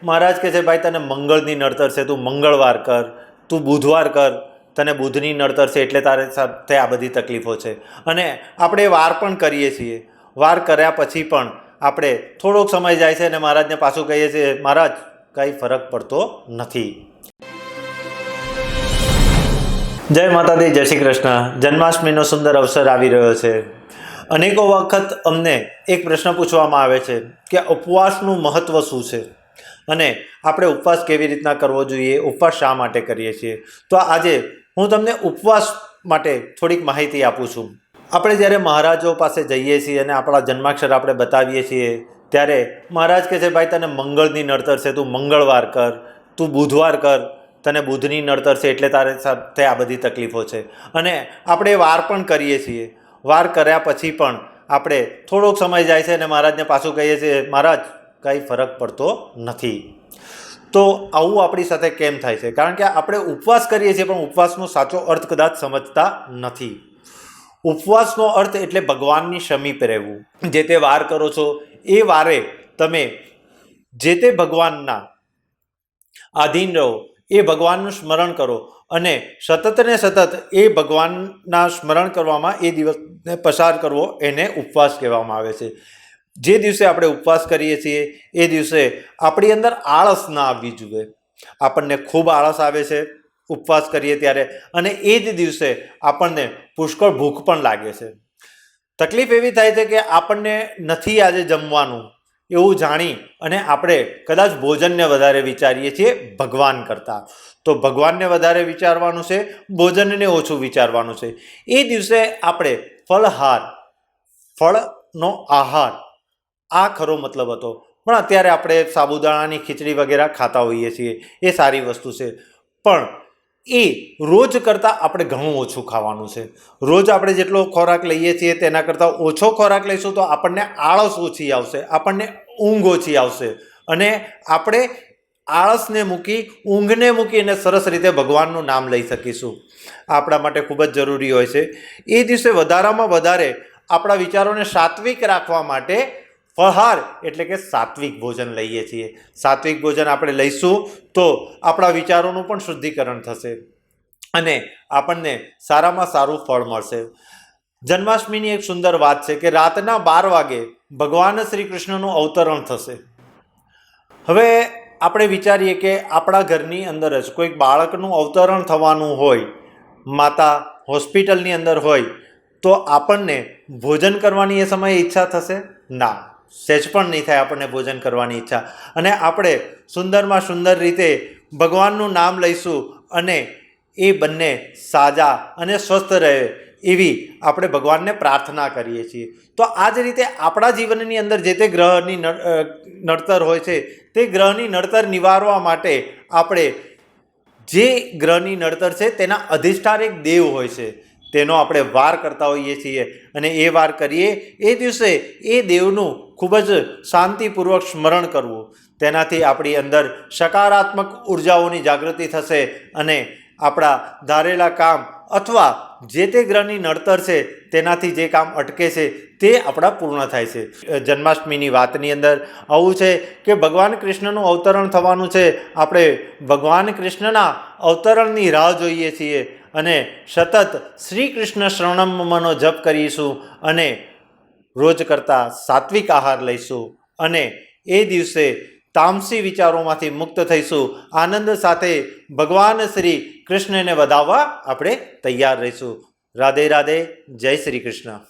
મહારાજ કહે છે, ભાઈ તને મંગળની નડતર છે, તું મંગળવાર કર, તું બુધવાર કર, તને બુધની નડતર છે એટલે તારે સાથે આ બધી તકલીફો છે. અને આપણે વાર પણ કરીએ છીએ. વાર કર્યા પછી પણ આપણે થોડોક સમય જાય છે અને મહારાજને પાછું કહીએ છીએ, મહારાજ કંઈ ફરક પડતો નથી. જય માતાજી, જય શ્રી કૃષ્ણ. જન્માષ્ટમીનો સુંદર અવસર આવી રહ્યો છે. અનેકો વખત અમને એક પ્રશ્ન પૂછવામાં આવે છે કે ઉપવાસનું મહત્ત્વ શું છે અને આપણે ઉપવાસ કેવી રીતના કરવો જોઈએ, ઉપવાસ શા માટે કરીએ છીએ. તો આજે હું તમને ઉપવાસ માટે થોડીક માહિતી આપું છું. આપણે જ્યારે મહારાજો પાસે જઈએ છીએ અને આપણા જન્માક્ષર આપણે બતાવીએ છીએ ત્યારે મહારાજ કહે છે, ભાઈ તને મંગળની નડતર છે, તું મંગળવાર કર, તું બુધવાર કર, તને બુધની નડતર છે એટલે તારે સાથે આ બધી તકલીફો છે. અને આપણે વાર પણ કરીએ છીએ. વાર કર્યા પછી પણ આપણે થોડોક સમય જાય છે અને મહારાજને પાછું કહીએ છીએ, મહારાજ કંઈ ફરક પડતો નથી. તો આવું આપણી સાથે કેમ થાય છે? કારણ કે આપણે ઉપવાસ કરીએ છીએ પણ ઉપવાસનો સાચો અર્થ કદાચ સમજતા નથી. ઉપવાસનો અર્થ એટલે ભગવાનની સમીપ રહેવું. જે તે વાર કરો છો એ વારે તમે જે તે ભગવાનના આધીન રહો, એ ભગવાનનું સ્મરણ કરો અને સતત ને સતત એ ભગવાનના સ્મરણ કરવામાં એ દિવસને પસાર કરવો, એને ઉપવાસ કહેવામાં આવે છે. જે દિવસે આપણે ઉપવાસ કરીએ છીએ એ દિવસે આપણી અંદર આળસ ના આવવી જોઈએ. આપણને ખૂબ આળસ આવે છે ઉપવાસ કરીએ ત્યારે, અને એ જ દિવસે આપણને પુષ્કળ ભૂખ પણ લાગે છે. તકલીફ એવી થાય છે કે આપણને નથી આજે જમવાનું એવું જાણી અને આપણે કદાચ ભોજનને વધારે વિચારીએ છીએ ભગવાન કરતાં. તો ભગવાનને વધારે વિચારવાનું છે, ભોજનને ઓછું વિચારવાનું છે. એ દિવસે આપણે ફળહાર, ફળનો આહાર, આ ખરો મતલબ હતો. પણ અત્યારે આપણે સાબુદાણાની ખીચડી વગેરે ખાતા હોઈએ છીએ, એ સારી વસ્તુ છે, પણ એ રોજ કરતાં આપણે ઘણું ઓછું ખાવાનું છે. રોજ આપણે જેટલો ખોરાક લઈએ છીએ તેના કરતાં ઓછો ખોરાક લઈશું તો આપણને આળસ ઓછી આવશે, આપણને ઊંઘ ઓછી આવશે અને આપણે આળસને મૂકી, ઊંઘને મૂકી અને સરસ રીતે ભગવાનનું નામ લઈ શકીશું. આપણા માટે ખૂબ જ જરૂરી હોય છે. એ દિવસે વધારામાં વધારે આપણા વિચારોને સાત્વિક રાખવા માટે ફળહાર એટલે કે સાત્વિક ભોજન લઈએ છીએ. સાત્વિક ભોજન આપણે લઈશું તો આપણા વિચારોનું પણ શુદ્ધિકરણ થશે અને આપણને સારામાં સારું ફળ મળશે. જન્માષ્ટમીની એક સુંદર વાત છે કે રાતના 12 વાગે ભગવાન શ્રી કૃષ્ણનું અવતરણ થશે. હવે આપણે વિચારીએ કે આપણા ઘરની અંદર જ કોઈક બાળકનું અવતરણ થવાનું હોય, માતા હોસ્પિટલની અંદર હોય, તો આપણને ભોજન કરવાની એ સમયે ઈચ્છા થશે? ના, સહેજ પણ નહીં થાય આપણને ભોજન કરવાની ઈચ્છા. અને આપણે સુંદરમાં સુંદર રીતે ભગવાનનું નામ લઈશું અને એ બંને સાજા અને સ્વસ્થ રહે એવી આપણે ભગવાનને પ્રાર્થના કરીએ છીએ. તો આ જ રીતે આપણા જીવનની અંદર જે તે ગ્રહની નડતર હોય છે તે ગ્રહની નડતર નિવારવા માટે આપણે જે ગ્રહની નડતર છે તેના અધિષ્ઠાન એક દેવ હોય છે, તેનો આપણે વાર કરતા હોઈએ છીએ. અને એ વાર કરીએ એ દિવસે એ દેવનું ખૂબ જ શાંતિપૂર્વક સ્મરણ કરવું. તેનાથી આપણી અંદર સકારાત્મક ઉર્જાઓની જાગૃતિ થશે અને આપણા ધારેલા કામ અથવા જે તે ગ્રહની નડતર છે તેનાથી જે કામ અટકે છે તે આપણા પૂર્ણ થાય છે. જન્માષ્ટમીની વાતની અંદર આવું છે કે ભગવાન કૃષ્ણનું અવતરણ થવાનું છે. આપણે ભગવાન કૃષ્ણના અવતરણની રાહ જોઈએ છીએ અને સતત શ્રી કૃષ્ણ શરણમનો જપ કરીશું અને રોજ કરતાં સાત્વિક આહાર લઈશું અને એ દિવસે તામસી વિચારોમાંથી મુક્ત થઈશું. આનંદ સાથે ભગવાન શ્રી કૃષ્ણને વધાવવા આપણે તૈયાર રહીશું. રાધે રાધે, જય શ્રી કૃષ્ણ.